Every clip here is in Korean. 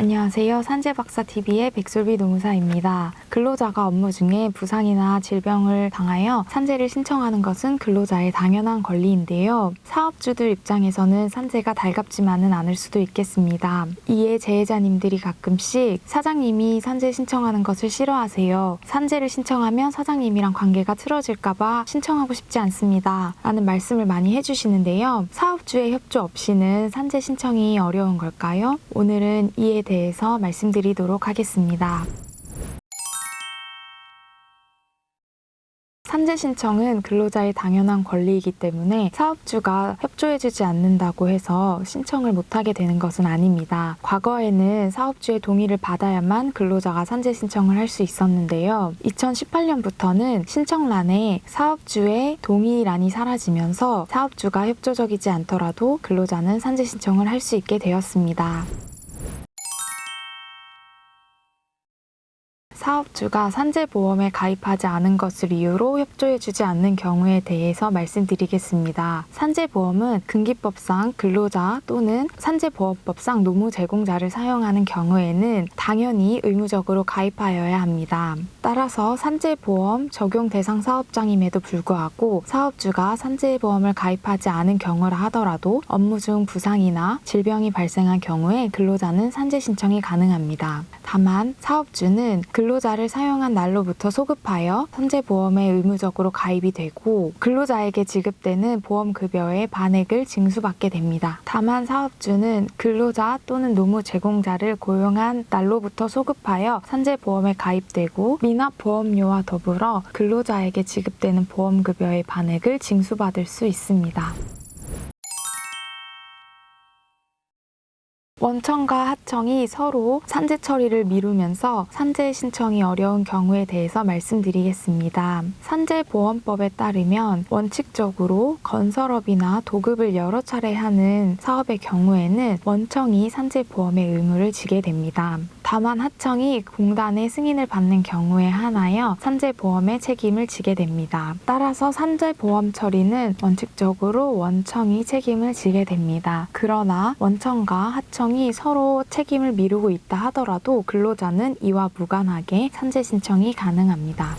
안녕하세요. 산재박사TV의 백솔비 노무사입니다. 근로자가 업무 중에 부상이나 질병을 당하여 산재를 신청하는 것은 근로자의 당연한 권리인데요. 사업주들 입장에서는 산재가 달갑지만은 않을 수도 있겠습니다. 이에 재해자님들이 가끔씩 사장님이 산재 신청하는 것을 싫어하세요. 산재를 신청하면 사장님이랑 관계가 틀어질까봐 신청하고 싶지 않습니다. 라는 말씀을 많이 해주시는데요. 사업주의 협조 없이는 산재 신청이 어려운 걸까요? 오늘은 이에 대해서 말씀드리도록 하겠습니다. 산재 신청은 근로자의 당연한 권리이기 때문에 사업주가 협조해주지 않는다고 해서 신청을 못하게 되는 것은 아닙니다. 과거에는 사업주의 동의를 받아야만 근로자가 산재 신청을 할 수 있었는데요. 2018년부터는 신청란에 사업주의 동의란이 사라지면서 사업주가 협조적이지 않더라도 근로자는 산재 신청을 할 수 있게 되었습니다. 사업주가 산재보험에 가입하지 않은 것을 이유로 협조해주지 않는 경우에 대해서 말씀드리겠습니다. 산재보험은 근기법상 근로자 또는 산재보험법상 노무 제공자를 사용하는 경우에는 당연히 의무적으로 가입하여야 합니다. 따라서 산재보험 적용 대상 사업장임에도 불구하고 사업주가 산재보험을 가입하지 않은 경우라 하더라도 업무 중 부상이나 질병이 발생한 경우에 근로자는 산재 신청이 가능합니다. 다만 사업주는 근로자를 사용한 날로부터 소급하여 산재보험에 의무적으로 가입이 되고 근로자에게 지급되는 보험급여의 반액을 징수받게 됩니다. 다만 사업주는 근로자 또는 노무 제공자를 고용한 날로부터 소급하여 산재보험에 가입되고 미납보험료와 더불어 근로자에게 지급되는 보험급여의 반액을 징수받을 수 있습니다. 원청과 하청이 서로 산재 처리를 미루면서 산재 신청이 어려운 경우에 대해서 말씀드리겠습니다. 산재보험법에 따르면 원칙적으로 건설업이나 도급을 여러 차례 하는 사업의 경우에는 원청이 산재보험의 의무를 지게 됩니다. 다만 하청이 공단의 승인을 받는 경우에 한하여 산재보험의 책임을 지게 됩니다. 따라서 산재보험 처리는 원칙적으로 원청이 책임을 지게 됩니다. 그러나 원청과 하청이 서로 책임을 미루고 있다 하더라도 근로자는 이와 무관하게 산재 신청이 가능합니다.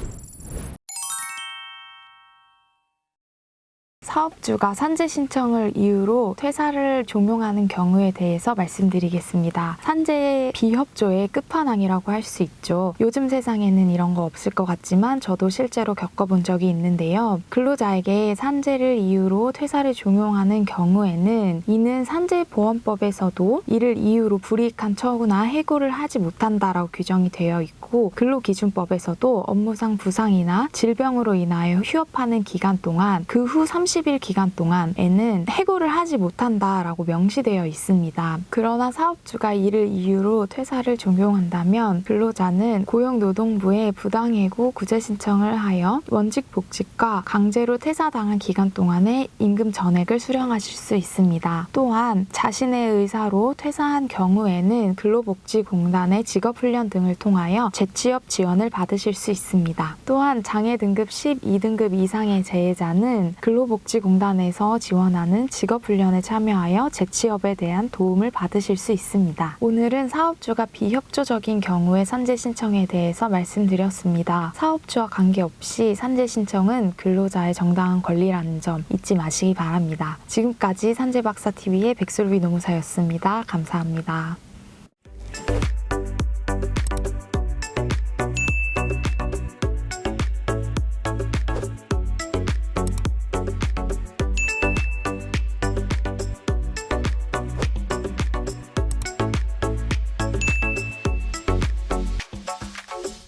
사업주가 산재 신청을 이유로 퇴사를 종용하는 경우에 대해서 말씀드리겠습니다. 산재 비협조의 끝판왕이라고 할 수 있죠. 요즘 세상에는 이런 거 없을 것 같지만 저도 실제로 겪어본 적이 있는데요. 근로자에게 산재를 이유로 퇴사를 종용하는 경우에는 이는 산재보험법에서도 이를 이유로 불이익한 처우나 해고를 하지 못한다라고 규정이 되어 있고 근로기준법에서도 업무상 부상이나 질병으로 인하여 휴업하는 기간 동안 그 후 30일 기간 동안에는 해고를 하지 못한다라고 명시되어 있습니다. 그러나 사업주가 이를 이유로 퇴사를 종용한다면 근로자는 고용노동부에 부당해고 구제 신청을 하여 원직복직과 강제로 퇴사당한 기간 동안에 임금 전액을 수령하실 수 있습니다. 또한 자신의 의사로 퇴사한 경우에는 근로복지공단의 직업훈련 등을 통하여 재취업 지원을 받으실 수 있습니다. 또한 장애 등급 12등급 이상의 재해자는 근로복지공단에서 지원하는 직업훈련에 참여하여 재취업에 대한 도움을 받으실 수 있습니다. 오늘은 사업주가 비협조적인 경우의 산재 신청에 대해서 말씀드렸습니다. 사업주와 관계없이 산재 신청은 근로자의 정당한 권리라는 점 잊지 마시기 바랍니다. 지금까지 산재박사TV의 백솔비 노무사였습니다. 감사합니다.